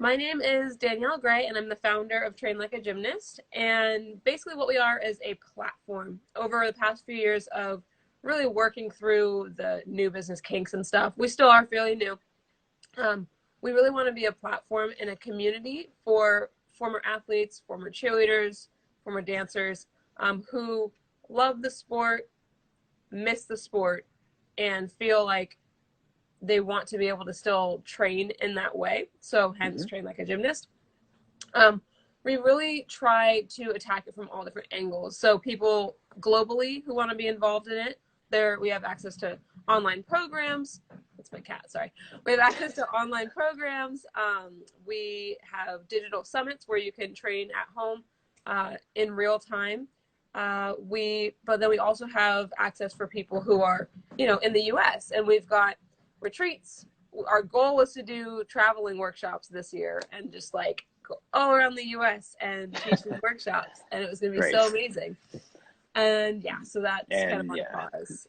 My name is Danielle Gray, and I'm the founder of Train Like a Gymnast. And basically, what we are is a platform. Over the past few years of really working through the new business kinks and stuff, we still are fairly new. We really want to be a platform and a community for former athletes, former cheerleaders, former dancers who love the sport, miss the sport, and feel like they want to be able to still train in that way. So hence Train Like a Gymnast. We really try to attack it from all different angles. So people globally who want to be involved in it, we have access to online programs. That's my cat, sorry. We have access to online programs. We have digital summits where you can train at home in real time. But then we also have access for people who are, in the US, and we've got retreats. Our goal was to do traveling workshops this year and just like go all around the US and teach these workshops, and it was going to be so amazing. And yeah, so that's kind of on pause.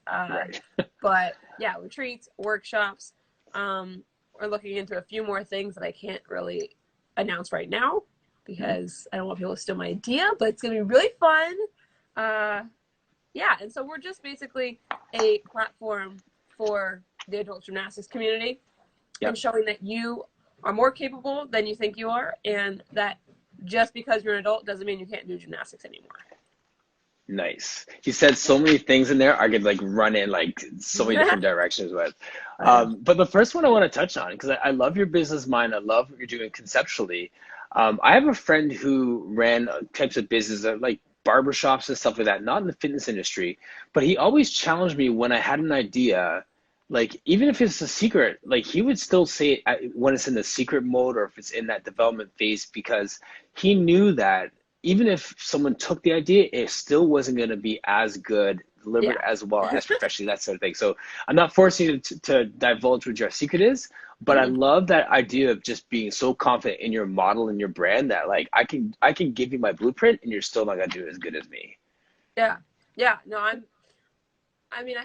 But yeah, retreats, workshops. We're looking into a few more things that I can't really announce right now because I don't want people to steal my idea, but it's going to be really fun. And so we're just basically a platform for the adult gymnastics community and showing that you are more capable than you think you are, and that just because you're an adult doesn't mean you can't do gymnastics anymore. Nice. You said so many things in there I could like run in like so many different directions with. But the first one I want to touch on, because I love your business mind, I love what you're doing conceptually. I have a friend who ran types of business like barbershops and stuff like that, not in the fitness industry, but he always challenged me when I had an idea. Like, even if it's a secret, like he would still say it when it's in the secret mode or if it's in that development phase, because he knew that even if someone took the idea, it still wasn't going to be as good, delivered as well as professionally, that sort of thing. So I'm not forcing you to divulge what your secret is, but I love that idea of just being so confident in your model and your brand that like I can give you my blueprint and you're still not going to do it as good as me. Yeah. No, I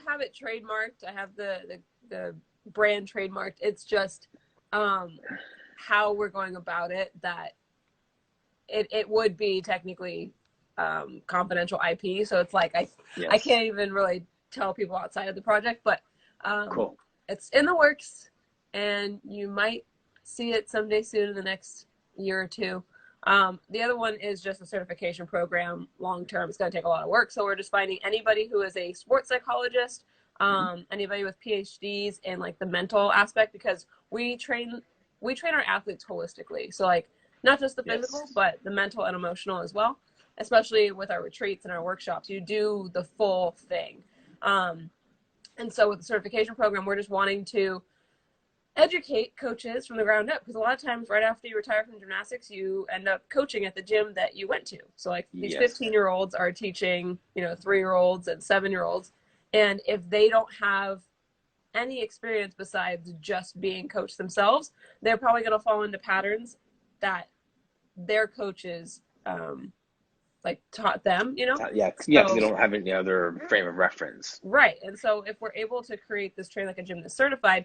have it trademarked. I have the brand trademarked. It's just how we're going about it that it would be technically confidential IP. So it's like I can't even really tell people outside of the project, but cool. It's in the works, and you might see it someday soon in the next year or two. The other one is just a certification program long term. It's going to take a lot of work. So we're just finding anybody who is a sports psychologist, anybody with PhDs in like the mental aspect, because we train our athletes holistically. So like not just the physical, but the mental and emotional as well, especially with our retreats and our workshops. You do the full thing. And so with the certification program, we're just wanting to educate coaches from the ground up, because a lot of times right after you retire from gymnastics, you end up coaching at the gym that you went to. So like these 15-year-olds are teaching 3-year-olds and 7-year-olds, and if they don't have any experience besides just being coached themselves, they're probably going to fall into patterns that their coaches like taught them, because they don't have any other frame of reference. Right. And so if we're able to create this Train Like a Gymnast certified,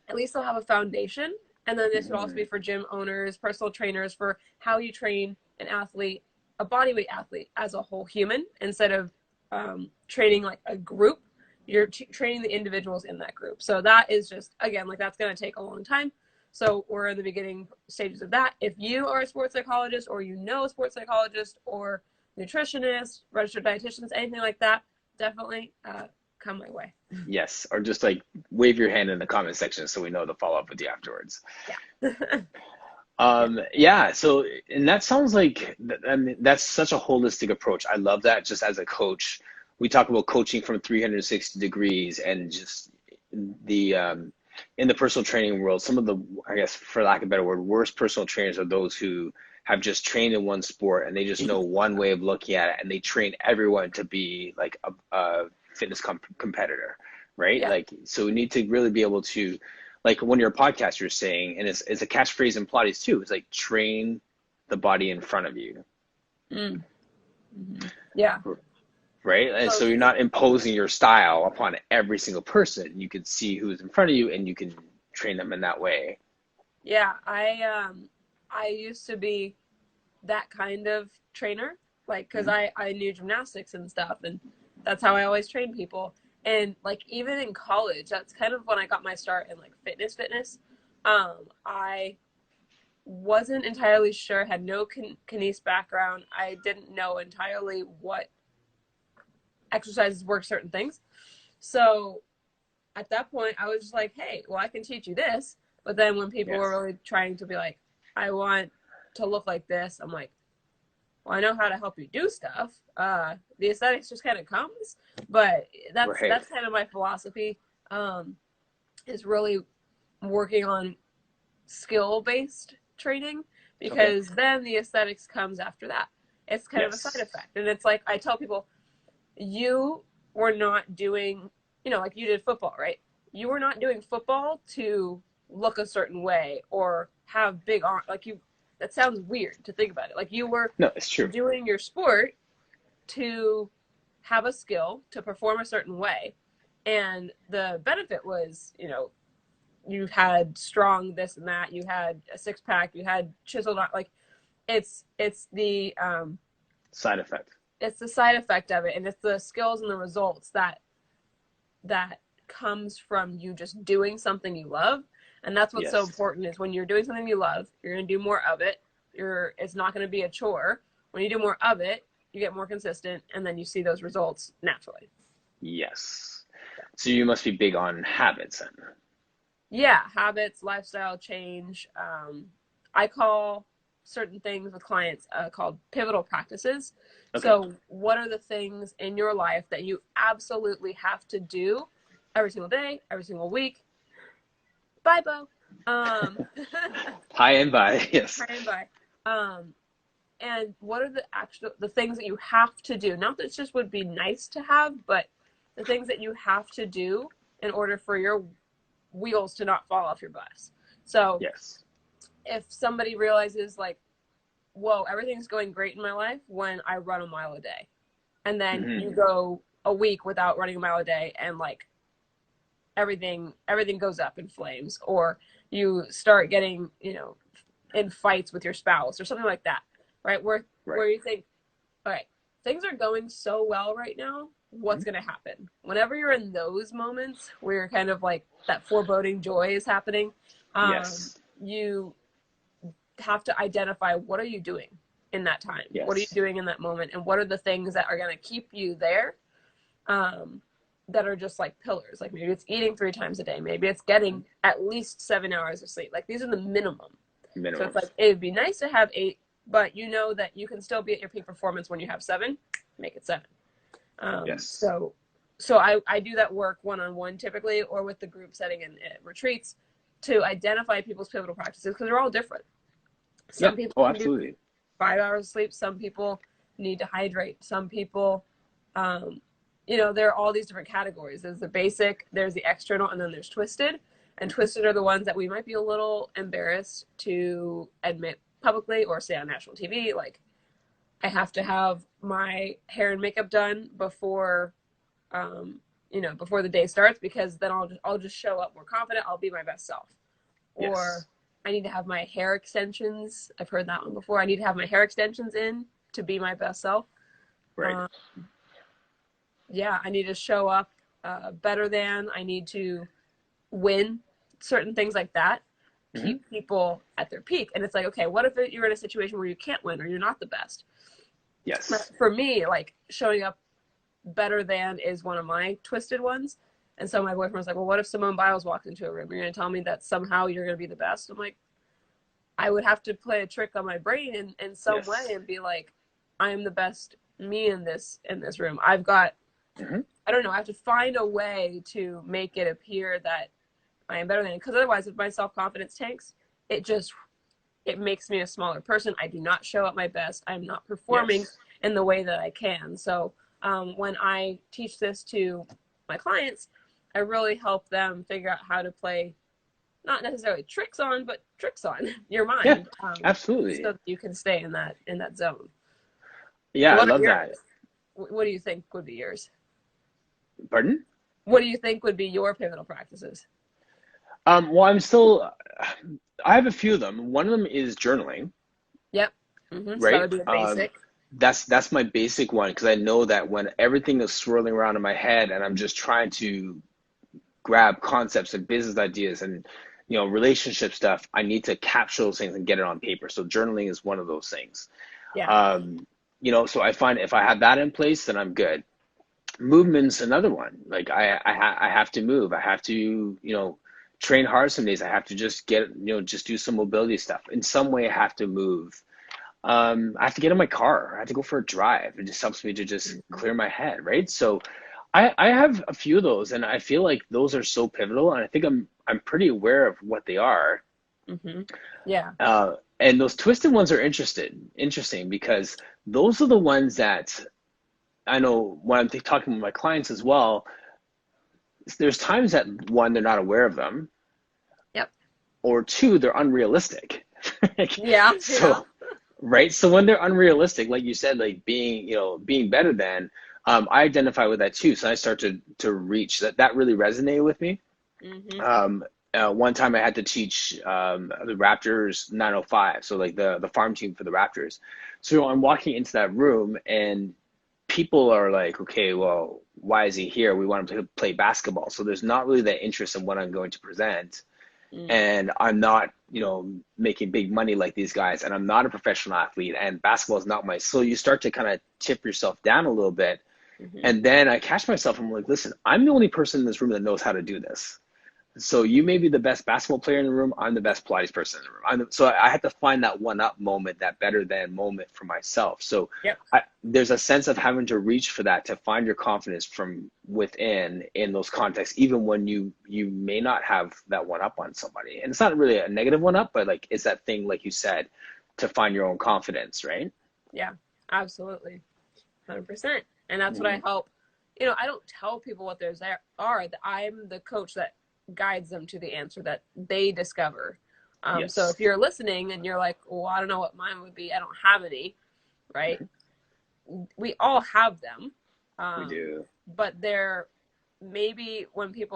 at least they'll have a foundation. And then this would also be for gym owners, personal trainers, for how you train an athlete, a bodyweight athlete, as a whole human, instead of training like a group. You're training the individuals in that group. So that is just, again, like that's going to take a long time. So we're in the beginning stages of that. If you are a sports psychologist, or a sports psychologist or nutritionist, registered dietitians, anything like that, definitely come my way. Yes, or just like wave your hand in the comment section so we know to follow up with you afterwards. So, and that sounds like, that's such a holistic approach. I love that. Just as a coach, we talk about coaching from 360 degrees, and just the in the personal training world, some of the, I guess for lack of a better word, worst personal trainers are those who have just trained in one sport and they just know one way of looking at it, and they train everyone to be like a fitness competitor, right? Like, so we need to really be able to, like when you're a podcast, you're saying, and it's a catchphrase in Pilates too, it's like train the body in front of you. Right? And so you're not imposing your style upon every single person. You can see who's in front of you and you can train them in that way. Yeah, I used to be that kind of trainer, like, because Hmm. I knew gymnastics and stuff, and that's how I always train people. And like even in college, that's kind of when I got my start in like fitness. I wasn't entirely sure, had no kines background. I didn't know entirely what exercises work certain things. So at that point, I was just like, hey, well, I can teach you this. But then when people were Yes. really trying to be like, I want to look like this, I'm like, well, I know how to help you do stuff. The aesthetics just kind of comes, but Right. that's kind of my philosophy. Um, is really working on skill based training, Okay. because then the aesthetics comes after that. It's kind of a side Yes. effect, and it's like I tell people, you were not doing, like you did football, right? You were not doing football to look a certain way or have big arms. Like you, that sounds weird to think about it. Like you were No, it's true. doing your sport to have a skill to perform a certain way. And the benefit was, you had strong this and that, you had a six pack, you had chiseled on, like it's the Side effect. it's the side effect of it, and it's the skills and the results that comes from you just doing something you love. And that's what's so Yes. important, is when you're doing something you love, you're going to do more of it. It's not going to be a chore. When you do more of it, you get more consistent, and then you see those results naturally. Yes. So you must be big on habits then. Yeah, habits, lifestyle change. I call certain things with clients called pivotal practices. Okay. So what are the things in your life that you absolutely have to do every single day, every single week? Bye, Bo. High and by. Yes. Try and buy. Um, and what are the things that you have to do? Not that it just would be nice to have, but the things that you have to do in order for your wheels to not fall off your bus. So Yes. if somebody realizes like, whoa, everything's going great in my life when I run a mile a day, and then Hmm. you go a week without running a mile a day, and like everything goes up in flames, or you start getting, in fights with your spouse or something like that, right? Right. Where you think, all right, things are going so well right now. Hmm. What's going to happen? Whenever you're in those moments where you're kind of like that foreboding joy is happening, Yes. you have to identify, what are you doing in that time? What are you Yes. doing in that moment? And what are the things that are going to keep you there? Um, that are just like pillars. Like maybe it's eating 3 times a day. Maybe it's Hmm. getting at least 7 hours of sleep. Like these are the minimum. So it's Minimum. like, it'd be nice to have 8, but you know that you can still be at your peak performance when you have 7. Make it 7. Um, Yes. so so I do that work one-on-one typically, or with the group setting and retreats, to identify people's pivotal practices, because they're all different. Yeah. Some people Oh, can do absolutely. 5 hours of sleep. Some people need to hydrate. Some people, um, there are all these different categories. There's the basic, there's the external, and then there's twisted. And Hmm. twisted are the ones that we might be a little embarrassed to admit publicly or say on national TV. Like, I have to have my hair and makeup done um, before the day starts, because then I'll just show up more confident. I'll be my best self. Yes. Or I need to have my hair extensions. I've heard that one before. I need to have my hair extensions in to be my best self. Right. Um, yeah, I need to show up better than. I need to win, certain things like that. Hmm. Keep people at their peak. And it's like, okay, what if you're in a situation where you can't win or you're not the best? Yes. For me, like showing up better than is one of my twisted ones. And so my boyfriend was like, well, what if Simone Biles walked into a room? You're going to tell me that somehow you're going to be the best? I'm like, I would have to play a trick on my brain in some way Yes. and be like, I am the best me in this room. I've got, Hmm. I don't know, I have to find a way to make it appear that I am better than it. Because otherwise, if my self confidence tanks, it just it makes me a smaller person. I do not show at my best. I'm not performing Yes. in the way that I can. So when I teach this to my clients, I really help them figure out how to play, not necessarily tricks on, but tricks on your Yeah. mind, so Absolutely. that you can stay in that zone. Yeah, I What are love that. yours? What do you think would be yours? Pardon? What do you think would be your pivotal practices? Well, I have a few of them. One of them is journaling, Yep. So that right? would be a basic. That's my basic one because I know that when everything is swirling around in my head and I'm just trying to grab concepts and business ideas and relationship stuff, I need to capture those things and get it on paper. So journaling is one of those things. Yeah. So I find if I have that in place, then I'm good. Movement's another one. Like I have to move. I have to train hard some days. I have to just just do some mobility stuff. In some way, I have to move. I have to get in my car. I have to go for a drive. It just helps me to just Mhm. clear my head, right? So I have a few of those, and I feel like those are so pivotal, and I think I'm pretty aware of what they are. Yeah. And those twisted ones are interesting because those are the ones that I know when I'm talking with my clients as well. There's times that one, they're not aware of them, Yep. or two, they're unrealistic. Yeah. Yeah. So, right? So when they're unrealistic, like you said, like being better than, I identify with that too. So I start to reach that. That really resonated with me. hmm Um, one time I had to teach the Raptors 905, so like the farm team for the Raptors. So I'm walking into that room and people are like, okay, well, why is he here? We want him to play basketball. So there's not really that interest in what I'm going to present. Mm. And I'm not, making big money like these guys. And I'm not a professional athlete. And basketball is not my, so you start to kind of tip yourself down a little bit. hmm And then I catch myself, I'm like, listen, I'm the only person in this room that knows how to do this. So you may be the best basketball player in the room. I'm the best Pilates person in the room. So I had to find that one up moment, that better than moment for myself. So Yep. there's a sense of having to reach for that to find your confidence from within in those contexts, even when you may not have that one up on somebody. And it's not really a negative one up, but like it's that thing, like you said, to find your own confidence, right? Yeah. Absolutely. 100%. And that's what I Mm. help. I don't tell people what theirs are. I'm the coach that guides them to the answer that they discover. So Yes, if you're listening and you're like, well, I don't know what mine would be, I don't have any, right? We all have them. we Um, do. but maybe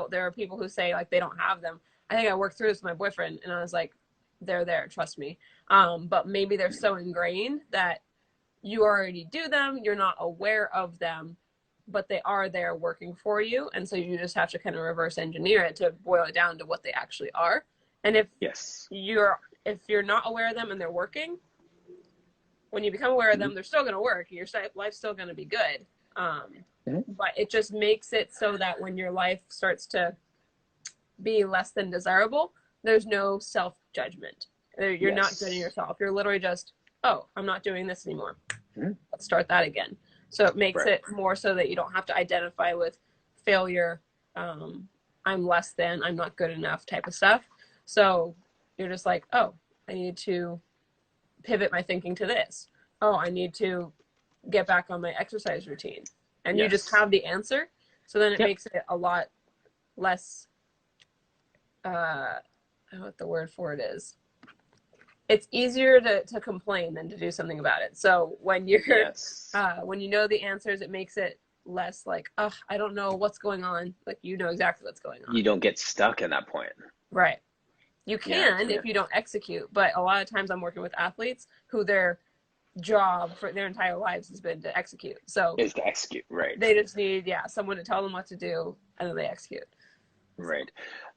there are people who say like they don't have them. I think I worked through this with my boyfriend and I was like, they're there, trust me. But maybe they're so ingrained that you already do them, you're not aware of them, but they are there working for you. And so you just have to kind of reverse engineer it to boil it down to what they actually are. And Yes. if you're not aware of them and they're working, when you become aware of Mm-hmm. them, they're still going to work. Your life's still going to be good. Mm-hmm. But it just makes it so that when your life starts to be less than desirable, there's no self judgment. You're not judging Yes. yourself. You're literally just, oh, I'm not doing this anymore. Mm-hmm. Let's start that again. So it makes Right. it more so that you don't have to identify with failure. I'm less than, I'm not good enough type of stuff. So you're just like, oh, I need to pivot my thinking to this. Oh, I need to get back on my exercise routine. And you just Yes. have the answer. So then it Yep. makes it a lot less, I don't know what the word for it is. It's easier to complain than to do something about it. So Yes. when you know the answers, it makes it less like, oh, I don't know what's going on. Like you know exactly what's going You on. don't get stuck in that point. Right. You Yeah. can Yeah. if you don't execute, but a lot of times I'm working with athletes who their job for their entire lives has been to execute. So Is to execute. Right. they just need, someone to tell them what to do and then they execute. So, Right.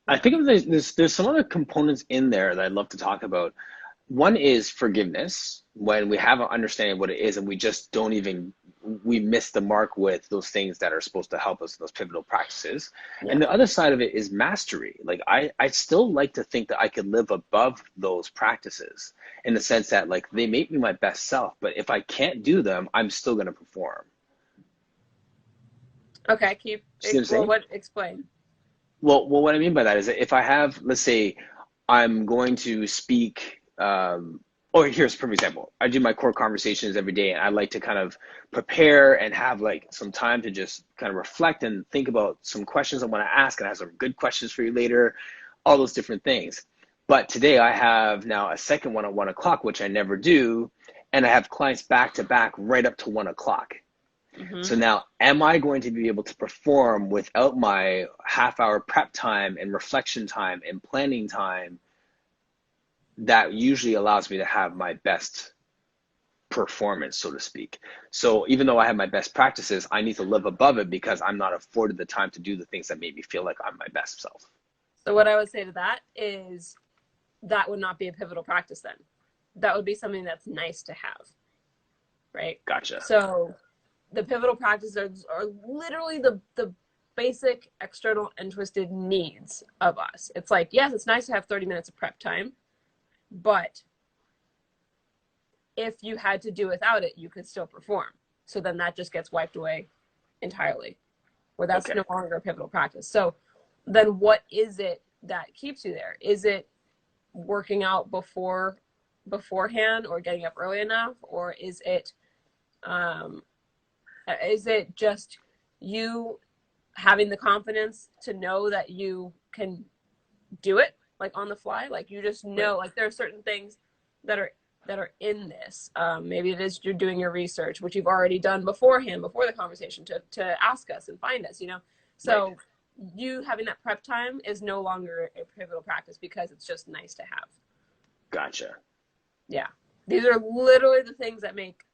I yeah. think of there's some other components in there that I'd love to talk about. One is forgiveness, when we have an understanding of what it is and we just don't even, we miss the mark with those things that are supposed to help us in those pivotal practices. Yeah. And the other side of it is mastery. Like I still like to think that I could live above those practices in the sense that like they make me my best self, but if I can't do them, I'm still going to perform. Okay. See what I'm saying? Explain? Well, what I mean by that is that if I have, let's say, I'm going to speak, or here's a perfect example. I do my core conversations every day, and I like to kind of prepare and have like some time to just kind of reflect and think about some questions I want to ask, and I have some good questions for you later, all those different things. But today I have now a second one at 1 o'clock, which I never do, and I have clients back to back right up to 1 o'clock. Mm-hmm. So now, am I going to be able to perform without my half-hour prep time and reflection time and planning time that usually allows me to have my best performance, so to speak? So even though I have my best practices, I need to live above it because I'm not afforded the time to do the things that make me feel like I'm my best self. So what I would say to that is that would not be a pivotal practice then. That would be something that's nice to have, right? Gotcha. So the pivotal practices are literally the basic external and twisted needs of us. It's like, yes, it's nice to have 30 minutes of prep time, but if you had to do without it, you could still perform. So then that just gets wiped away entirely, where that's Okay. no longer a pivotal practice. So then what is it that keeps you there? Is it working out beforehand or getting up early enough? Or is it just you having the confidence to know that you can do it, like on the fly? Like you just know, Right. like there are certain things that are in this. Maybe it is you're doing your research, which you've already done beforehand, before the conversation, to ask us and find us, you know? Right. So you having that prep time is no longer a pivotal practice because it's just nice to have. Gotcha. Yeah. These are literally the things that make,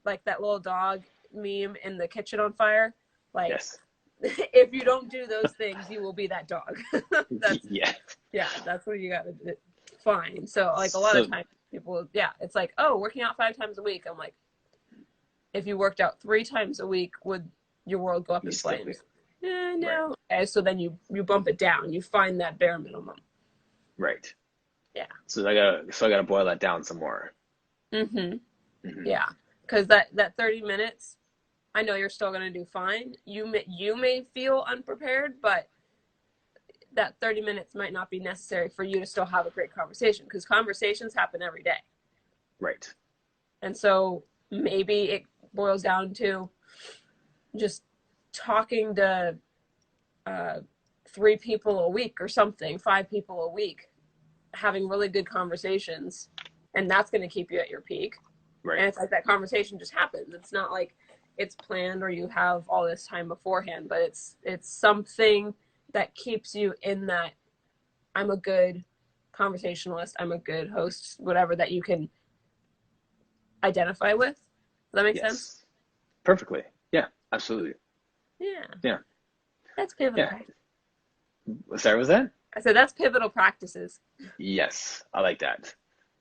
like that little dog meme in the kitchen on fire. Like, Yes. if you don't do those things, you will be that dog. That's, Yeah. yeah, that's what you got to find. So, like, a lot of So times people, yeah, it's like, oh, working out 5 times a week. I'm like, if you worked out 3 times a week, would your world go up you in still be flames? right. No. Okay, so then you bump it down. You find that bare minimum. Right. Yeah. So I gotta boil that down some more. Mm-hmm. Hmm. Yeah. Because that 30 minutes, I know you're still going to do fine. You may feel unprepared, but that 30 minutes might not be necessary for you to still have a great conversation, because conversations happen every day. Right. And so maybe it boils down to just talking to 3 people a week or something, 5 people a week, having really good conversations, and that's going to keep you at your peak. Right. And it's like that conversation just happens. It's not like it's planned or you have all this time beforehand, but it's something that keeps you in that I'm a good conversationalist, I'm a good host, whatever, that you can identify with. Does that make sense? Yes. Perfectly. Yeah. Absolutely. Yeah. Yeah. That's pivotal Yeah. practice. Sorry, was that? I said that's pivotal practices. Yes. I like that.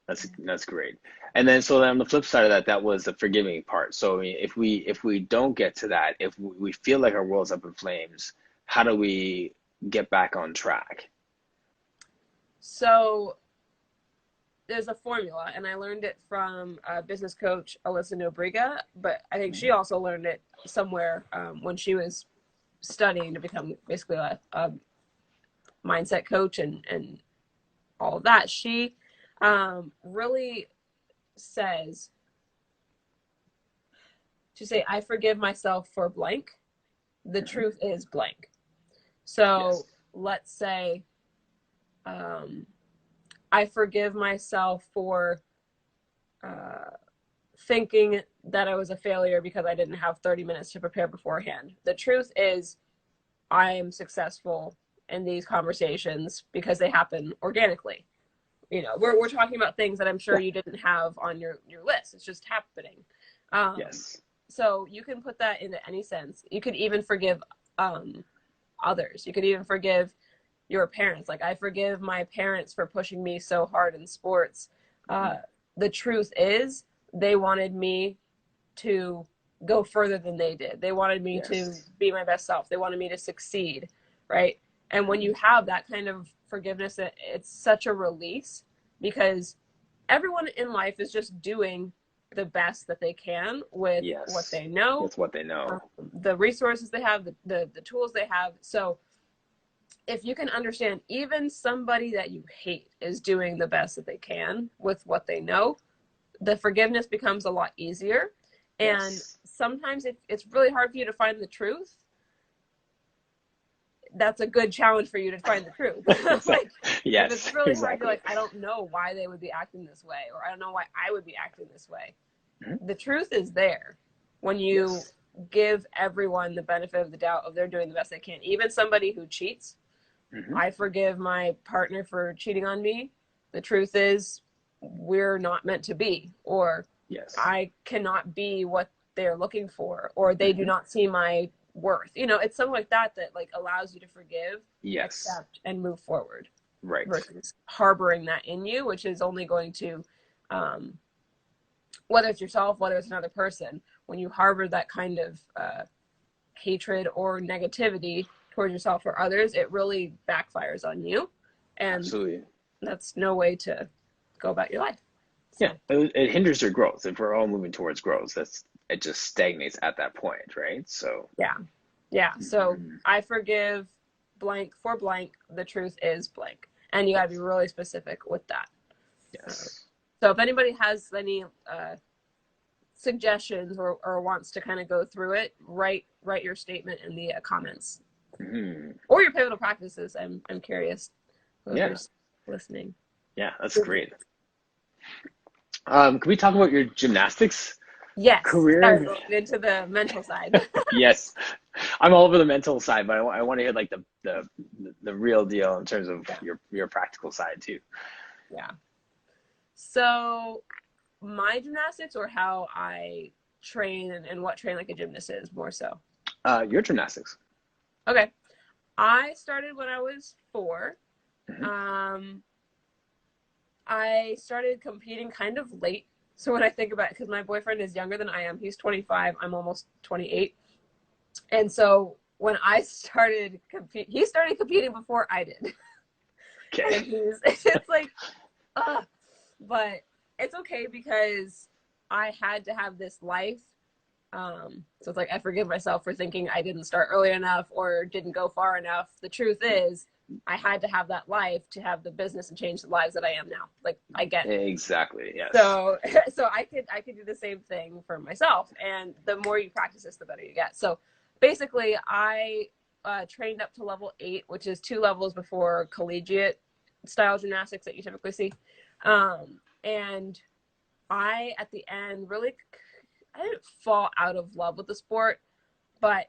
That's great. And then so then on the flip side of that, that was the forgiving part. So I mean, if we don't get to that, if we feel like our world's up in flames, how do we get back on track? So there's a formula, and I learned it from business coach Alyssa Nobriga, but I think she Mhm. also learned it somewhere when she was studying to become basically a mindset coach and all of that. She really says to say, I forgive myself for blank. The Mhm. truth is blank. So Yes. let's say um, I forgive myself for uh, thinking that I was a failure because I didn't have 30 minutes to prepare beforehand. The truth is, I am successful in these conversations because they happen organically. You know, we're talking about things that I'm sure Yeah. you didn't have on your list. It's just happening. Um, Yes. so you can put that into any sense. You could even forgive um, others. You could even forgive your parents. Like, I forgive my parents for pushing me so hard in sports. Mhm. Uh, the truth is, they wanted me to go further than they did. They wanted me to Yes. be my best self. They wanted me to succeed, right? And when Mhm. you have that kind of forgiveness, it's such a release, because everyone in life is just doing the best that they can with what Yes. they know, With what they know. the resources they have, the tools they have. So if you can understand, even somebody that you hate is doing the best that they can with what they know, the forgiveness becomes a lot easier. And Yes. sometimes if it's really hard for you to find the truth, that's a good challenge for you to find the truth. Exactly. Like, if it's Yes. really hard, you're Exactly. like, I don't know why they would be acting this way, or I don't know why I would be acting this way. Mhm. The truth is there when you Yes. give everyone the benefit of the doubt of they're doing the best they can. Even somebody who cheats, I forgive my partner for cheating on me. The truth is, we're not meant to be, or Yes. I cannot be what they're looking for, or they do not see my worth. You know, it's something like that that like allows you to forgive, Yes. accept, and move forward. Right. Versus harboring that in you, which is only going to, whether it's yourself, whether it's another person, when you harbor that kind of hatred or negativity towards yourself or others, it really backfires on you. And Absolutely. that's no way to go about your life. So. Yeah, it hinders your growth. If we're all moving towards growth, it just stagnates at that point, right? So yeah. So I forgive blank for blank. The truth is blank, and you got to be really specific with that. yes. So if anybody has any suggestions or wants to kind of go through it, write your statement in the comments or your pivotal practices. I'm curious. Whoever's listening. Yeah, that's great. Can we talk about your gymnastics career? Sorry, going into the mental side. Yes, I'm all over the mental side, but I want to hear like the real deal in terms of your practical side too. Yeah. So my gymnastics, or how I train and what train like a gymnast is, more so. Your gymnastics. Okay. I started when I was 4. I started competing kind of late. So when I think about it, because my boyfriend is younger than I am, he's 25, I'm almost 28. And so when I started he started competing before I did. Okay. And it's like, but it's okay because I had to have this life. So it's like, I forgive myself for thinking I didn't start early enough or didn't go far enough. The truth is, I had to have that life to have the business and change the lives that I am now. Like, I get it. Exactly. Yes. So I could do the same thing for myself. And the more you practice this, the better you get. So basically, I trained up to level 8, which is 2 levels before collegiate style gymnastics that you typically see. And I, at the end, really, I didn't fall out of love with the sport, but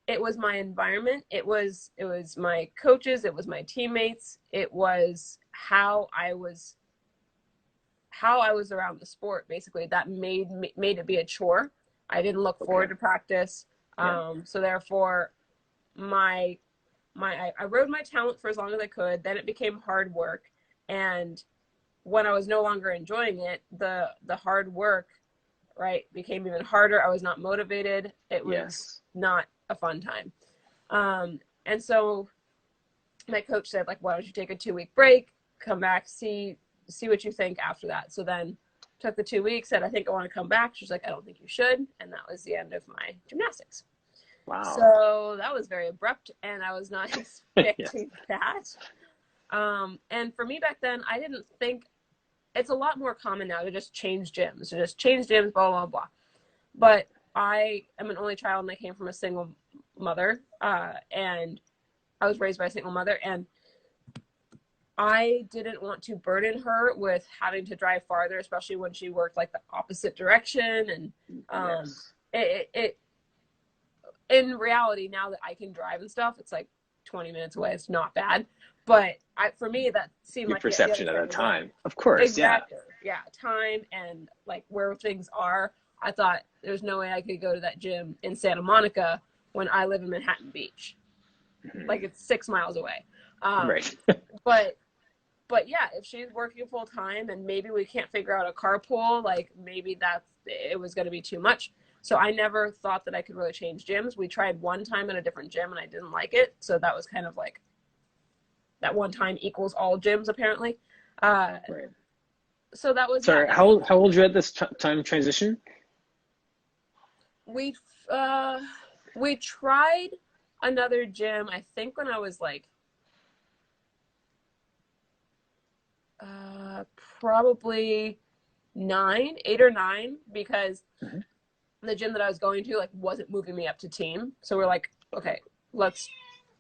it was my environment. It was my coaches. It was my teammates. It was how I was around the sport, basically, that made it be a chore. I didn't look forward to practice. So therefore, I rode my talent for as long as I could. Then it became hard work. And when I was no longer enjoying it, the hard work, right, became even harder. I was not motivated. It was not a fun time. And so my coach said, like, why don't you take a 2-week break, come back, see what you think after that. So then took the 2 weeks, said, I think I want to come back. She's like, I don't think you should. And that was the end of my gymnastics. Wow. So that was very abrupt, and I was not expecting that. And for me back then, I didn't think, it's a lot more common now to just change gyms, blah, blah, blah. But I am an only child, and I came from a single mother, and I was raised by a single mother, and I didn't want to burden her with having to drive farther, especially when she worked like the opposite direction. And it in reality, now that I can drive and stuff, it's like 20 minutes away. It's not bad. But for me, that seemed your like perception at that time. Of course, exactly. Yeah, time and like where things are. I thought there's no way I could go to that gym in Santa Monica when I live in Manhattan Beach. Like, it's 6 miles away. Right. But yeah, if she's working full time and maybe we can't figure out a carpool, like maybe it was going to be too much. So I never thought that I could really change gyms. We tried one time in a different gym and I didn't like it. So that was kind of like, that one time equals all gyms apparently. Right. So that was. Sorry, how old were you at this time transition? We tried another gym, I think when I was like probably 8 or 9, because the gym that I was going to like wasn't moving me up to team. So we're like, okay, let's.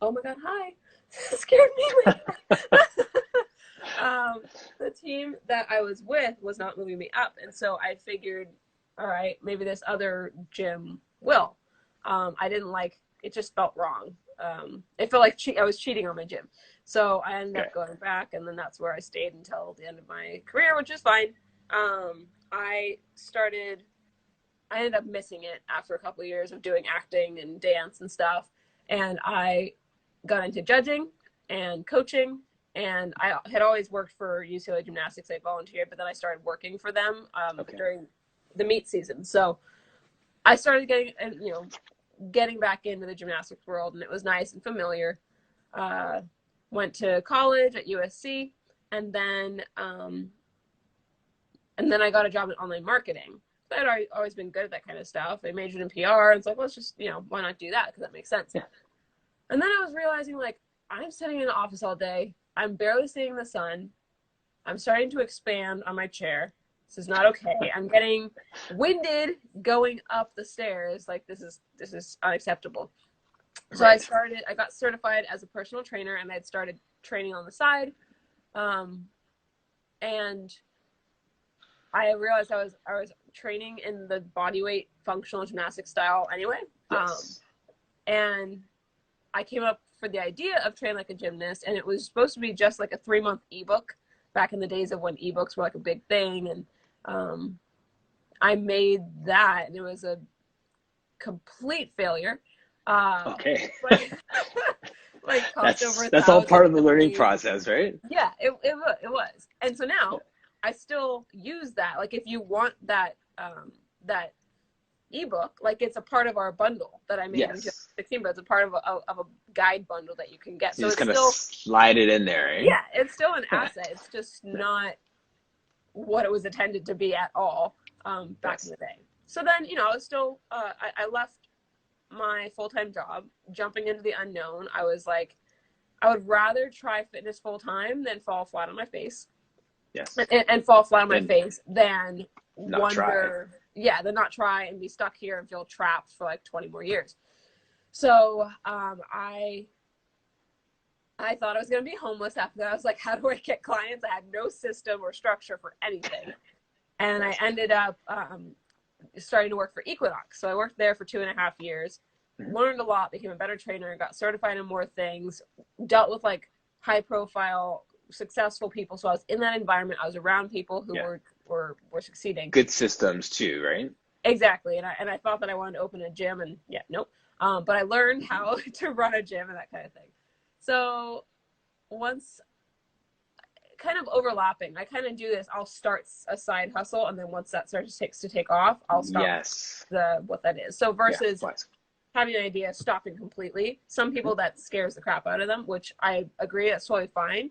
Oh my God, hi! Scared me. The team that I was with was not moving me up, and so I figured all right, maybe this other gym will. I didn't like it; just felt wrong. It felt like I was cheating on my gym. So I ended Okay. up going back, and then that's where I stayed until the end of my career, which is fine. I started. I ended up missing it after a couple of years of doing acting and dance and stuff, and I got into judging and coaching. And I had always worked for UCLA Gymnastics. I volunteered, but then I started working for them Okay. during the meet season. So I started getting, getting back into the gymnastics world, and it was nice and familiar. Went to college at USC, and then I got a job in online marketing. So I'd always been good at that kind of stuff. I majored in PR, and it's like, let's just, why not do that? Because that makes sense. Yeah. And then I was realizing, like, I'm sitting in the office all day. I'm barely seeing the sun. I'm starting to expand on my chair. This is not okay. I'm getting winded going up the stairs. Like, this is unacceptable. So Right. I got certified as a personal trainer, and I'd started training on the side. And I realized I was training in the bodyweight functional gymnastics style anyway. Yes. And I came up for the idea of Train Like a Gymnast, and it was supposed to be just like a 3-month ebook back in the days of when ebooks were like a big thing. And I made that, and it was a complete failure. Okay. Like cost over That's all part of the learning $1,000. process, right? Yeah, it was. And so now I still use that. Like, if you want that that ebook, like, it's a part of our bundle that I made in Yes. 2016, but it's a part of a guide bundle that you can get. You So just it's kind of still, slide it in there, eh? yeah, it's still an asset. It's just not what it was intended to be at all back Yes. in the day. So then, I was still, I left my full-time job, jumping into the unknown. I was like, I would rather try fitness full-time than fall flat on my face. Yes. And fall flat on my Then face than not try. than not try and be stuck here and feel trapped for like 20 more years. So I thought I was going to be homeless after that. I was like, how do I get clients? I had no system or structure for anything. And I ended up starting to work for Equinox. So I worked there for 2.5 years, learned a lot, became a better trainer, got certified in more things, dealt with like high profile, successful people. So I was in that environment. I was around people who were succeeding. Good systems too, right? Exactly. And I thought that I wanted to open a gym, and nope. But I learned how to run a gym and that kind of thing. So once, kind of overlapping, I kind of do this. I'll start a side hustle, and then once that starts to take off, I'll stop Yes. what that is. So versus Yeah. having an idea, stopping completely. Some people that scares the crap out of them, which I agree, that's totally fine.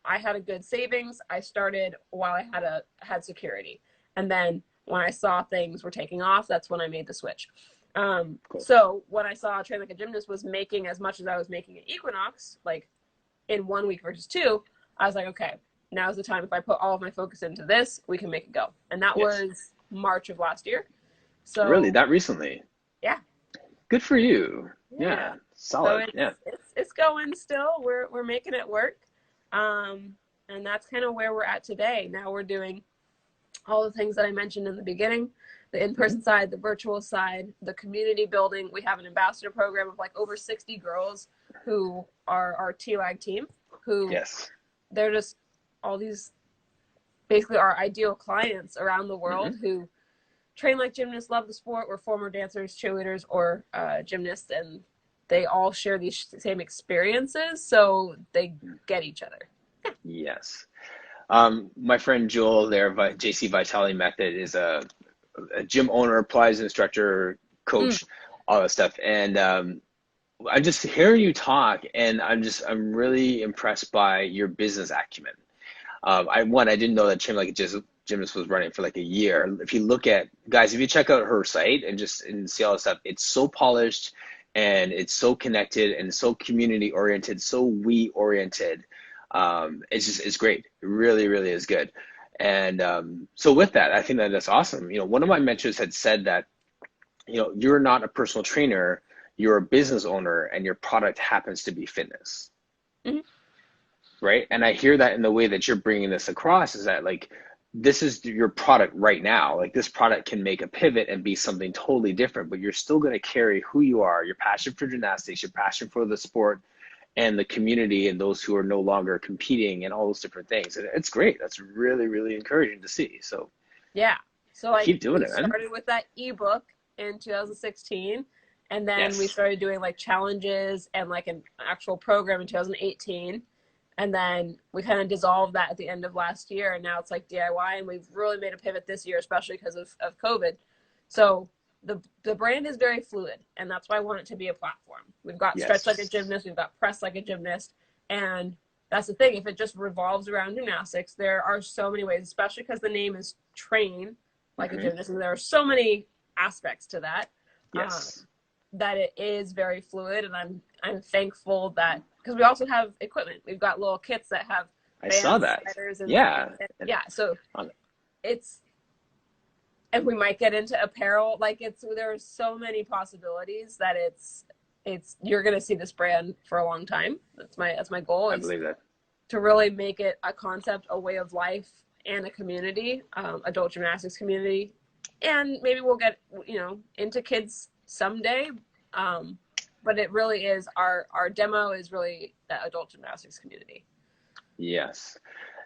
I had a good savings. I started while I had security, and then when I saw things were taking off, that's when I made the switch. Cool. So when I saw Train Like a Gymnast was making as much as I was making at Equinox, like in 1 week versus 2, I was like, okay, now's the time. If I put all of my focus into this, we can make it go. And that was March of last year. So really, that recently? Yeah. Good for you. Yeah. Solid. So it's going still. We're making it work. And that's kind of where we're at today. Now we're doing all the things that I mentioned in the beginning, the in-person side, the virtual side, the community building. We have an ambassador program of like over 60 girls who are our TLAG team, who they're just all these basically our ideal clients around the world who train like gymnasts, love the sport, or former dancers, cheerleaders, or gymnasts, and they all share these same experiences, so they get each other. Yes. My friend Joel there, JC Vitale Method, is a gym owner, Pilates instructor, coach, all that stuff. And I just hear you talk, and I'm really impressed by your business acumen. I didn't know that Train Like a Gymnast was running for like a year. If you look at, guys, if you check out her site and see all the stuff, it's so polished and it's so connected and so community oriented, so we oriented. It's great. It really, really is good. And so with that, I think that's awesome. One of my mentors had said that, you're not a personal trainer, you're a business owner, and your product happens to be fitness. Right? And I hear that in the way that you're bringing this across, is that like this is your product right now. Like this product can make a pivot and be something totally different, but you're still going to carry who you are, your passion for gymnastics, your passion for the sport and the community and those who are no longer competing and all those different things. And it's great. That's really, really encouraging to see. So Yeah. So like keep doing we it, man. started with that ebook in 2016, and then we Yes. started doing like challenges and like an actual program in 2018. And then we kind of dissolved that at the end of last year, and now it's like DIY, and we've really made a pivot this year, especially because of COVID. So the brand is very fluid, and that's why I want it to be a platform. We've got Stretch Like a Yes. Gymnast, we've got Press Like a Gymnast, and that's the thing. If it just revolves around gymnastics, there are so many ways, especially because the name is Train Like a Mm-hmm. Gymnast, and there are so many aspects to that. Um, Yes. that it is very fluid, and I'm thankful that, because we also have equipment. We've got little kits that have I saw bands, that. sliders, Yeah. and And yeah. So on, it's, and we might get into apparel. Like there are so many possibilities that it's you're gonna see this brand for a long time. That's my goal, I is believe that. to really make it a concept, a way of life, and a community, adult gymnastics community, and maybe we'll get into kids someday. But it really is, our demo is really the adult gymnastics community. Yes.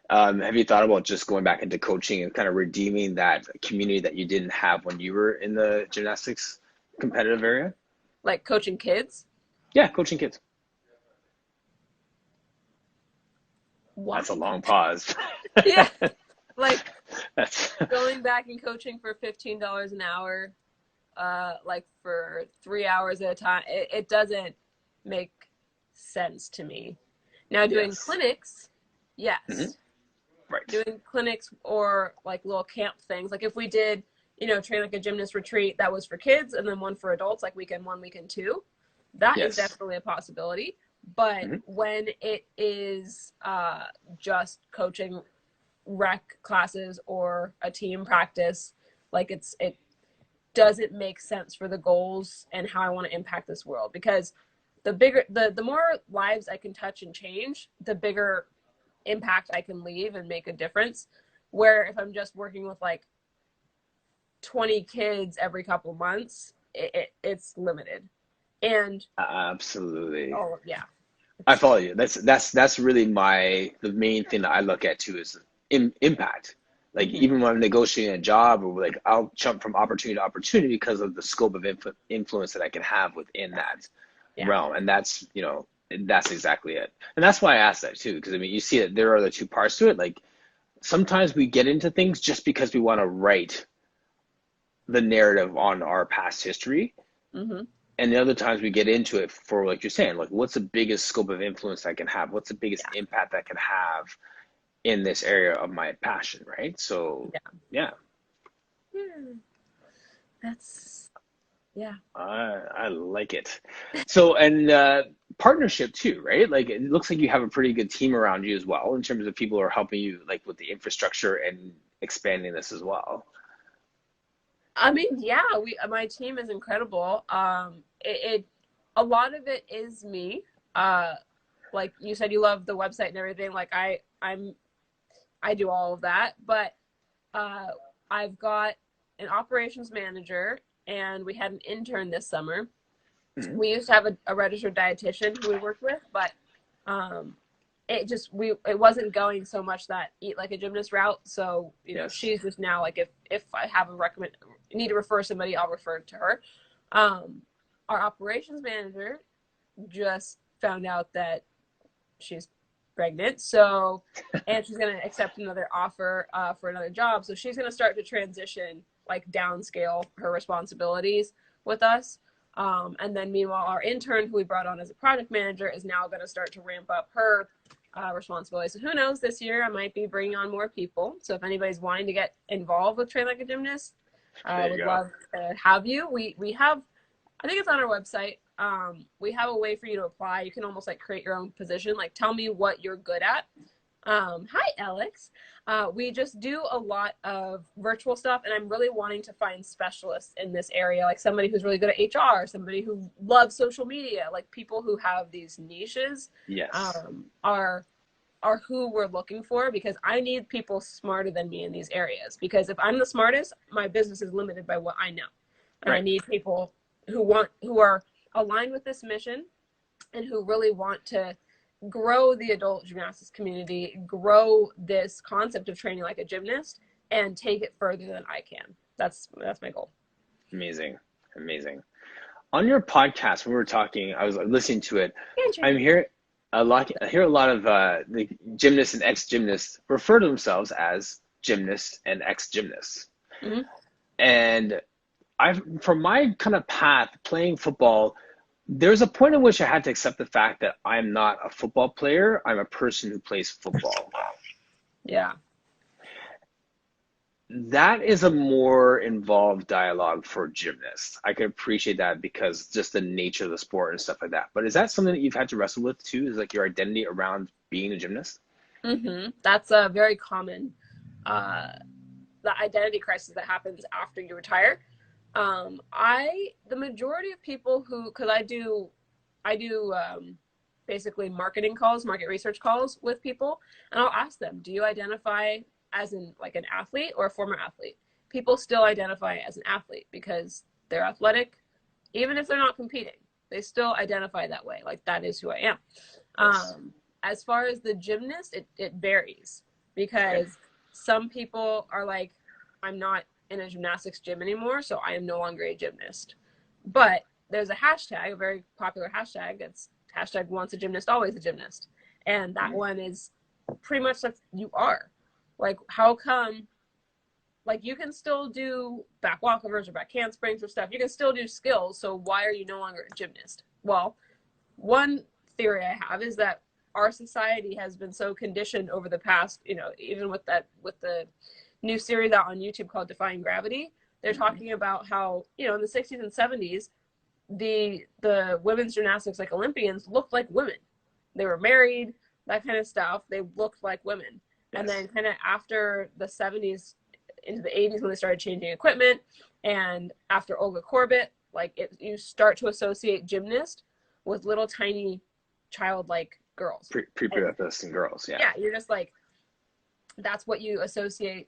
Have you thought about just going back into coaching and kind of redeeming that community that you didn't have when you were in the gymnastics competitive area? Like coaching kids. Yeah, coaching kids. Why? That's a long pause. Yeah, like That's going back and coaching for $15 an hour, like for 3 hours at a time, it doesn't make sense to me. Now doing yes. clinics, Hmm. yes. Right. Doing clinics or like little camp things. Like if we did, Train Like a Gymnast retreat that was for kids, and then one for adults, like weekend one, weekend two, that is Yes. definitely a possibility. But Hmm. when it is just coaching rec classes or a team practice, like it doesn't make sense for the goals and how I want to impact this world. Because the more lives I can touch and change, the bigger impact I can leave and make a difference. Where if I'm just working with like 20 kids every couple months, it's limited. And Absolutely. oh yeah, I it's, follow you. That's really the main thing that I look at too is impact. Like mm-hmm. even when I'm negotiating a job, or like I'll jump from opportunity to opportunity because of the scope of influence that I can have within that Yeah. realm, and that's exactly it. And that's why I asked that too, because I mean you see that there are the two parts to it. Like sometimes we get into things just because we want to write the narrative on our past history, Mm-hmm. and the other times we get into it for, like you're saying, like what's the biggest scope of influence I can have, what's the biggest Yeah. impact I can have in this area of my passion, right? So Yeah. yeah, Yeah. That's yeah. I like it. So and partnership too, right? Like it looks like you have a pretty good team around you as well in terms of people who are helping you like with the infrastructure and expanding this as well. I mean, yeah, my team is incredible. It a lot of it is me. Like you said, you love the website and everything. Like I do all of that, but uh, I've got an operations manager, and we had an intern this summer. Mhm. We used to have a registered dietitian who we worked with, but um, it wasn't going so much that Eat Like a Gymnast route. So Yes. she's just now like, if I have need to refer somebody, I'll refer to her. Um, our operations manager just found out that she's pregnant, and she's going to accept another offer for another job. So she's going to start to transition, like downscale her responsibilities with us. And then meanwhile, our intern, who we brought on as a project manager, is now going to start to ramp up her responsibilities. So who knows, this year I might be bringing on more people. So if anybody's wanting to get involved with Train Like a Gymnast, There you would go. love to have you. We have, I think it's on our website. We have a way for you to apply. You can almost like create your own position. Like tell me what you're good at. Hi, Alex. We just do a lot of virtual stuff, and I'm really wanting to find specialists in this area, like somebody who's really good at HR, somebody who loves social media, like people who have these niches Yes. are are who we're looking for, because I need people smarter than me in these areas. Because if I'm the smartest, my business is limited by what I know. And I need people who are aligned with this mission and who really want to grow the adult gymnastics community, grow this concept of training like a gymnast, and take it further than I can. That's my goal. Amazing. On your podcast, when we were talking, I was listening to it. I hear a lot of the gymnasts and ex-gymnasts refer to themselves as gymnasts and ex-gymnasts. Mm-hmm. And from my kind of path playing football, there's a point in which I had to accept the fact that I'm not a football player. I'm a person who plays football. Yeah. That is a more involved dialogue for gymnasts. I can appreciate that because just the nature of the sport and stuff like that. But is that something that you've had to wrestle with too? Is like your identity around being a gymnast? Mm-hmm. That's a very common, the identity crisis that happens after you retire. The majority of people who, cause I do basically market research calls with people, and I'll ask them, do you identify as an athlete or a former athlete? People still identify as an athlete because they're athletic. Even if they're not competing, they still identify that way. Like, that is who I am. Yes. As far as the gymnast, it varies, because some people are like, I'm not in a gymnastics gym anymore, so I am no longer a gymnast. But there's a hashtag, a very popular hashtag. It's hashtag once a gymnast, always a gymnast. And that one is pretty much like you are. Like, how come, like, you can still do back walkovers or back handsprings or stuff. You can still do skills. So why are you no longer a gymnast? Well, one theory I have is that our society has been so conditioned over the past, even with the new series out on YouTube called Defying Gravity, they're talking about how, in the 60s and 70s, the women's gymnastics, like Olympians, looked like women. They were married, that kind of stuff. They looked like women. Yes. And then kind of after the 70s into the 80s, when they started changing equipment, and after Olga Korbut, you start to associate gymnast with little tiny childlike girls. Prepubescent girls, yeah. Yeah, you're just like, that's what you associate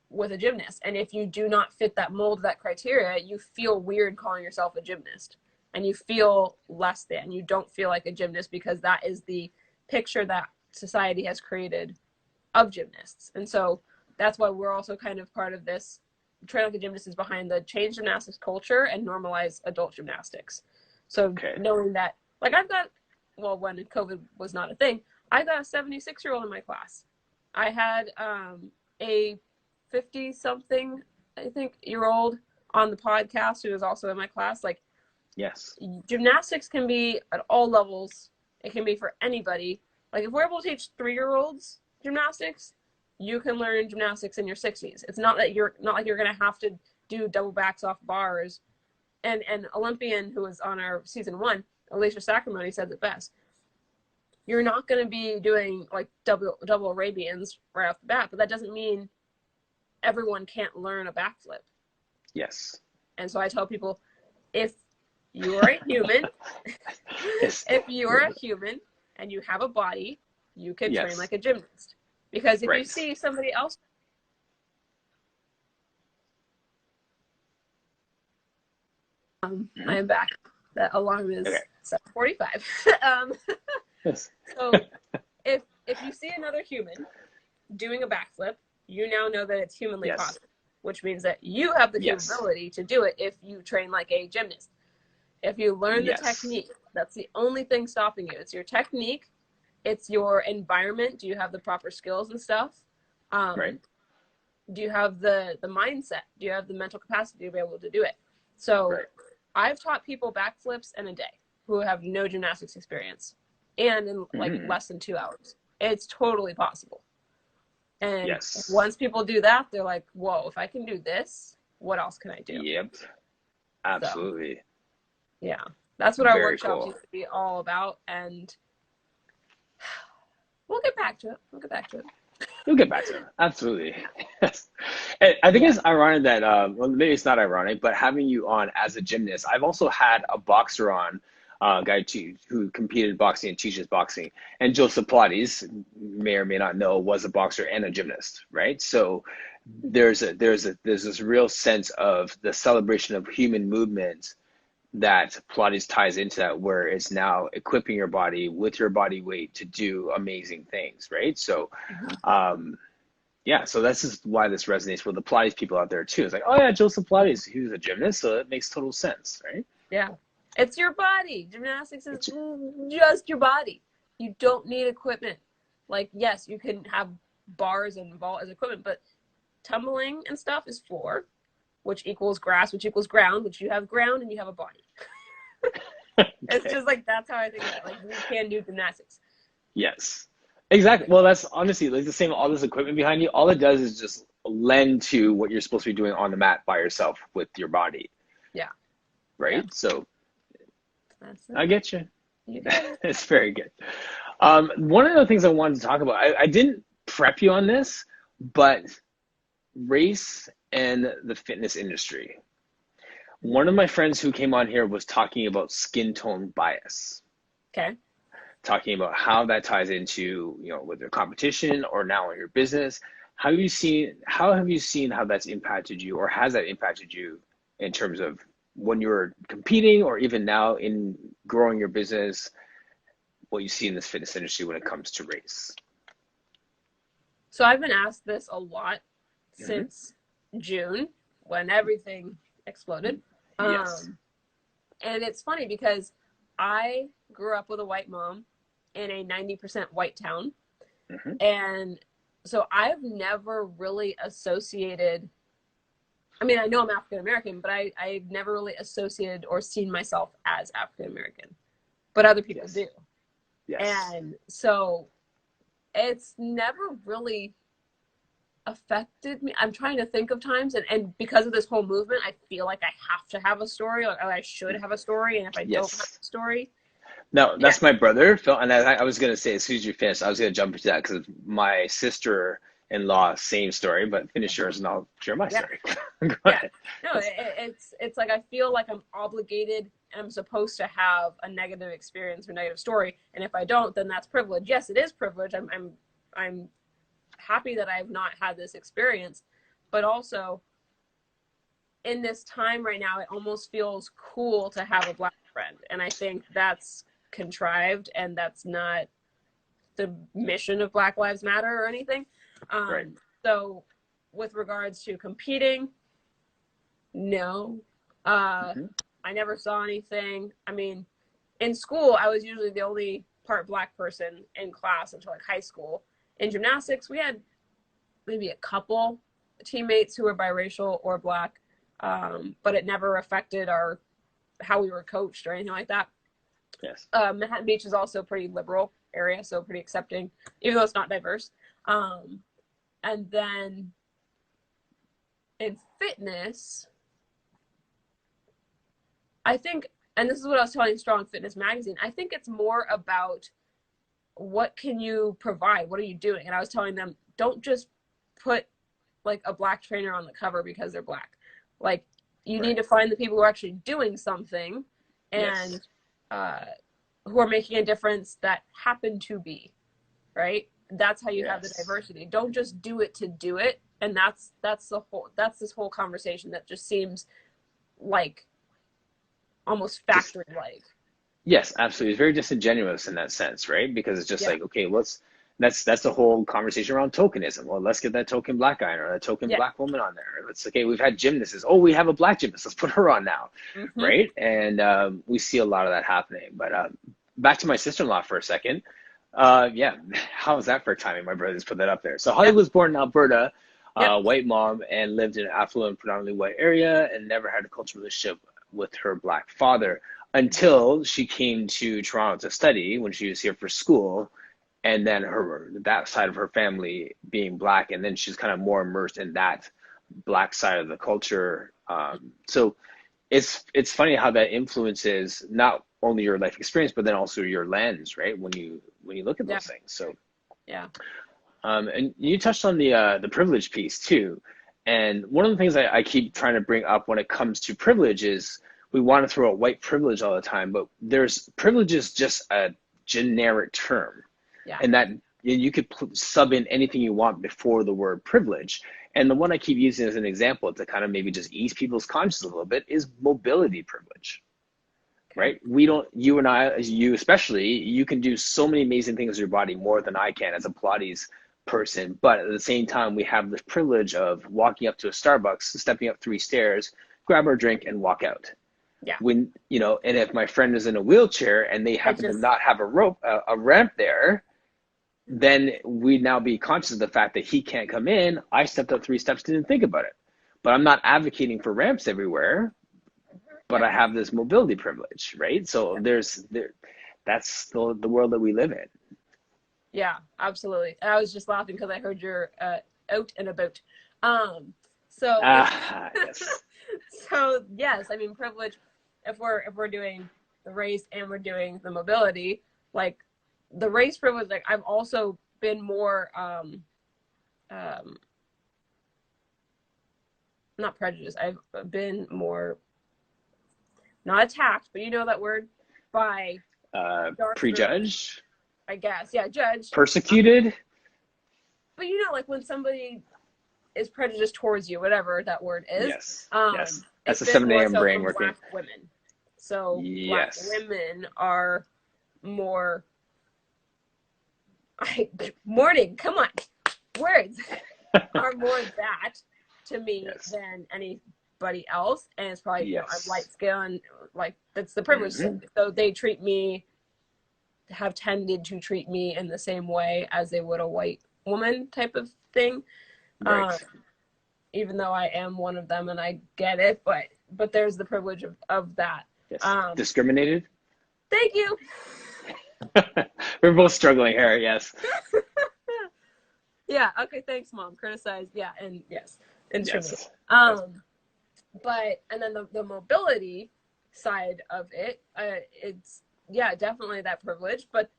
with a gymnast. And if you do not fit that mold, that criteria, you feel weird calling yourself a gymnast, and you feel less than. You don't feel like a gymnast, because that is the picture that society has created of gymnasts. And so that's why we're also kind of part of this. Train Like a Gymnast is behind the change gymnastics culture and normalize adult gymnastics. So knowing that, like, I've got, well, when COVID was not a thing, I got a 76-year-old in my class. I had a 50-something, I think, year old on the podcast who was also in my class. Like, yes, gymnastics can be at all levels. It can be for anybody. Like, if we're able to teach 3-year-olds gymnastics, you can learn gymnastics in your 60s. It's not like you're going to have to do double backs off bars. And Olympian, who was on our season 1, Alicia Sacramone, said it best. You're not going to be doing like double Arabians right off the bat, but that doesn't mean everyone can't learn a backflip. Yes. And so I tell people, if you are a human, if you are a human and you have a body, you can train like a gymnast. Because if you see somebody else, I am back. That alarm is 7:45. Yes. So if you see another human doing a backflip, you now know that it's humanly possible, which means that you have the capability to do it if you train like a gymnast. If you learn the technique, that's the only thing stopping you. It's your technique. It's your environment. Do you have the proper skills and stuff? Do you have the mindset? Do you have the mental capacity to be able to do it? So I've taught people backflips in a day who have no gymnastics experience, and in like less than 2 hours. It's totally possible. And once people do that, they're like, whoa, if I can do this, what else can I do? Yep. Absolutely. So, yeah. That's what our workshops used to be all about. And we'll get back to it. We'll get back to it. Absolutely. Yes. And I think it's ironic that, well, maybe it's not ironic, but having you on as a gymnast, I've also had a boxer on guy who competed boxing and teaches boxing. And Joseph Pilates, may or may not know, was a boxer and a gymnast, right? So there's this real sense of the celebration of human movement that Pilates ties into that, where it's now equipping your body with your body weight to do amazing things, right? So, yeah, so that's just why this resonates with the Pilates people out there too. It's like, oh yeah, Joseph Pilates, he was a gymnast, so it makes total sense, right? Yeah. It's your body. Gymnastics is just your body. You don't need equipment. Like, yes, you can have bars and ball as equipment, but tumbling and stuff is floor, which equals grass, which equals ground, which you have ground and you have a body. It's just like, that's how I think of it. Like, we can do gymnastics. Yes, exactly. Well, that's honestly like the same. All this equipment behind you, all it does is just lend to what you're supposed to be doing on the mat by yourself with your body. Yeah. Right. Yeah. So That's it. I get you. You It's very good. One of the things I wanted to talk about, I didn't prep you on this, but race and the fitness industry. One of my friends who came on here was talking about skin tone bias. Okay. Talking about how that ties into, whether competition or now in your business. How have you seen how that's impacted you, or has that impacted you in terms of when you're competing or even now in growing your business, what you see in this fitness industry when it comes to race? So I've been asked this a lot since June, when everything exploded. Yes. And it's funny because I grew up with a white mom in a 90% white town. And so I've never really associated, I mean, I know I'm African American, but I've never really associated or seen myself as African American, but other people do. Yes. And so it's never really affected me. I'm trying to think of times, and because of this whole movement, I feel like I have to have a story, or I should have a story, and if I don't have a story. No, that's my brother, Phil. And I was going to say, as soon as you finish, I was going to jump into that because my sister-in-law, same story, but finish yours and I'll share my story. Go ahead. No, it's like I feel like I'm obligated and I'm supposed to have a negative experience or negative story. And if I don't, then that's privilege. Yes, it is privilege. I'm happy that I've not had this experience, but also in this time right now, it almost feels cool to have a Black friend. And I think that's contrived, and that's not the mission of Black Lives Matter or anything. Right. So with regards to competing, no, I never saw anything. I mean, in school, I was usually the only part Black person in class until like high school. In gymnastics, we had maybe a couple teammates who were biracial or Black, but it never affected how we were coached or anything like that. Yes. Manhattan Beach is also a pretty liberal area, so pretty accepting, even though it's not diverse. And then in fitness, I think, and this is what I was telling Strong Fitness Magazine, I think it's more about what can you provide? What are you doing? And I was telling them, don't just put like a Black trainer on the cover because they're Black. Like, you need to find the people who are actually doing something and who are making a difference that happen to be, right? That's how you have the diversity. Don't just do it to do it. And that's this whole conversation that just seems like almost factory like. Yes, absolutely. It's very disingenuous in that sense, right? Because it's just like, okay, that's the whole conversation around tokenism. Well, let's get that token Black guy or that token Black woman on there. Okay, we've had gymnasts. Oh, we have a Black gymnast. Let's put her on now, right? And we see a lot of that happening. But back to my sister-in-law for a second. How was that for timing? My brother just put that up there. So Holly was born in Alberta, white mom, and lived in an affluent, predominantly white area, and never had a cultural relationship with her Black father until she came to Toronto to study when she was here for school. And then that side of her family being Black, and then she's kind of more immersed in that Black side of the culture. So it's funny how that influences not only your life experience, but then also your lens, right? When you look at those things. So and you touched on the privilege piece too. And one of the things I keep trying to bring up when it comes to privilege is we want to throw out white privilege all the time, but there's privilege is just a generic term, Yeah. and that you could sub in anything you want before the word privilege. And the one I keep using as an example to kind of maybe just ease people's conscience a little bit is mobility privilege. Okay. Right? We don't, you and I, you especially, you can do so many amazing things with your body more than I can as a Pilates person. But at the same time, we have the privilege of walking up to a Starbucks, stepping up 3 stairs, grab our drink, and walk out. Yeah. When, you know, and if my friend is in a wheelchair and they happen to not have a ramp there, then we now be conscious of the fact that he can't come in. I stepped up 3 steps, didn't think about it. But I'm not advocating for ramps everywhere, but I have this mobility privilege, right? So that's the world that we live in. Yeah, absolutely. And I was just laughing because I heard you're out and about. Yes. So yes, I mean, privilege, if we're doing the race and we're doing the mobility, like the race privilege, like I've also been more not prejudiced. I've been more not attacked, but you know that word, by prejudged, I guess. Yeah, judged. Persecuted. But you know, like when somebody is prejudiced towards you, whatever that word is. Yes. Yes. That's the 7 a.m. brain working. Black women. So yes. Black women are more morning, come on. Words are more that to me than anybody else. And it's probably you know, I'm light skin, like that's the privilege. So they have tended to treat me in the same way as they would a white woman type of thing. Right. Even though I am one of them and I get it, but there's the privilege of that. Yes. Discriminated? Thank you. We're both struggling here, yes. Yeah, okay, thanks, Mom. Criticize, yeah, and yes. Yes. But, and then the mobility side of it, it's, yeah, definitely that privilege, but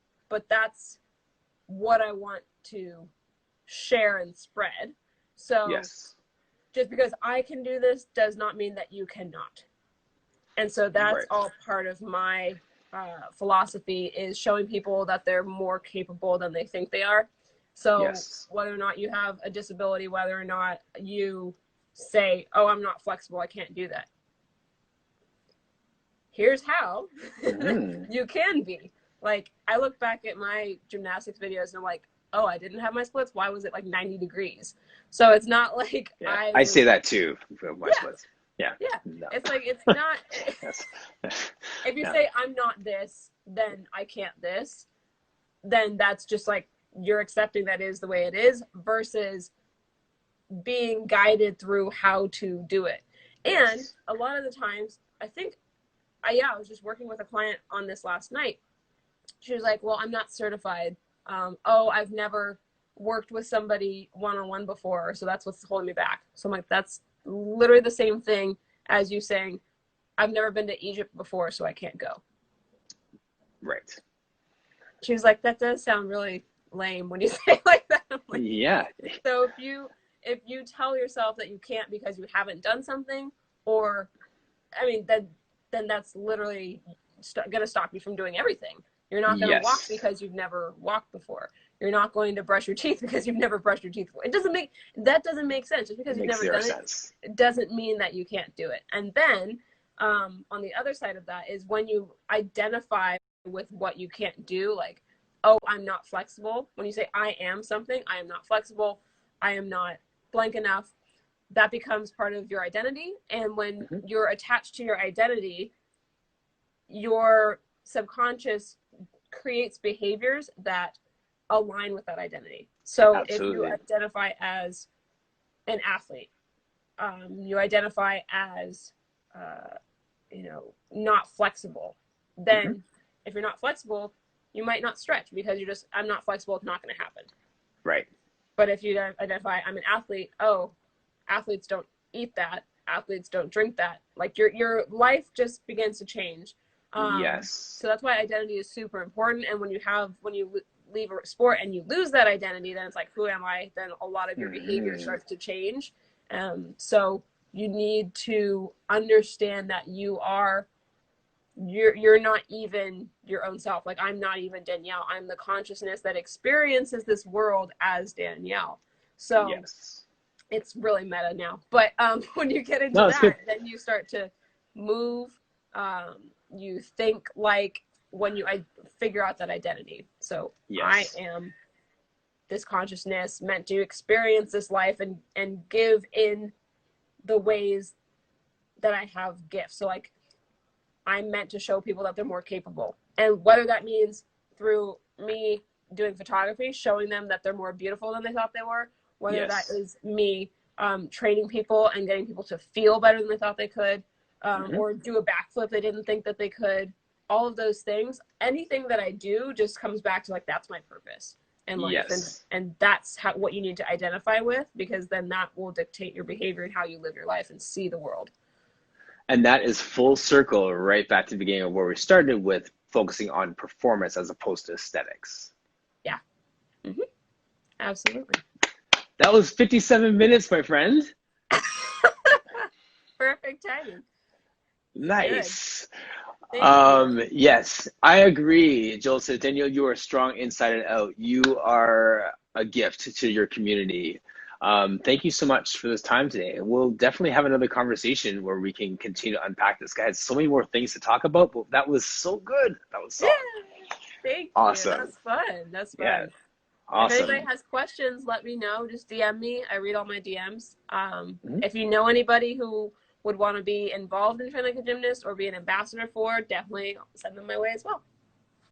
that's what I want to share and spread. So just because I can do this does not mean that you cannot. And so that's all part of my philosophy, is showing people that they're more capable than they think they are. So whether or not you have a disability, whether or not you say, oh, I'm not flexible, I can't do that. Here's how you can be. Like, I look back at my gymnastics videos and I'm like, oh, I didn't have my splits. Why was it like 90 degrees? So it's not like I say that too for my splits. Yeah. No. It's like, it's not. If you say I'm not this, then I can't this, then that's just like you're accepting that is the way it is, versus being guided through how to do it. And a lot of the times, I think, I was just working with a client on this last night. She was like, well, I'm not certified. I've never worked with somebody one-on-one before, so that's what's holding me back. So I'm like, that's literally the same thing as you saying, I've never been to Egypt before, so I can't go. Right. She was like, that does sound really lame when you say it like that. I'm like, yeah. So if you tell yourself that you can't because you haven't done something, or, I mean, then that's literally going to stop you from doing everything. You're not going to walk because you've never walked before. You're not going to brush your teeth because you've never brushed your teeth before. That doesn't make sense. Just because you've never done it doesn't mean that you can't do it. And then on the other side of that is when you identify with what you can't do, like, oh, I'm not flexible. When you say I am something, I am not flexible, I am not blank enough, that becomes part of your identity. And when you're attached to your identity, your subconscious creates behaviors that align with that identity. So if you identify as an athlete, you identify as not flexible, then if you're not flexible, you might not stretch because you're just, I'm not flexible, it's not going to happen. Right. But if you identify, I'm an athlete, athletes don't eat that, athletes don't drink that, like your life just begins to change. So that's why identity is super important. And when you leave a sport and you lose that identity, then it's like, who am I? Then a lot of your behavior starts to change. So You need to understand that you're not even your own self. Like, I'm not even Danielle. I'm the consciousness that experiences this world as Danielle. So Yes. it's really meta now. But when you get into No, it's good. that, then you start to move. You think like when I figure out that identity. So I Yes. am this consciousness meant to experience this life and give in the ways that I have gifts. So like, I'm meant to show people that they're more capable. And whether that means through me doing photography, showing them that they're more beautiful than they thought they were, whether that Yes. is me training people and getting people to feel better than they thought they could, Hmm. or do a backflip they didn't think that they could, all of those things, anything that I do just comes back to like, that's my purpose in life. Yes. And that's what you need to identify with, because then that will dictate your behavior and how you live your life and see the world. And that is full circle right back to the beginning of where we started with focusing on performance as opposed to aesthetics. Yeah. Mm-hmm. Absolutely. That was 57 minutes, my friend. Perfect timing. Good. Nice. Thank you. Yes, I agree, Joseph. Danielle, you are strong inside and out. You are a gift to your community. Thank you so much for this time today. We'll definitely have another conversation where we can continue to unpack this. Guy had so many more things to talk about, but that was so good. That was Yeah. solid. Thank you. Awesome. That's fun. That's Yeah, fun. If anybody awesome. has questions, let me know. Just DM me. I read all my DMs. Mhm. If you know anybody who would want to be involved in training like a gymnast or be an ambassador for, definitely send them my way as well.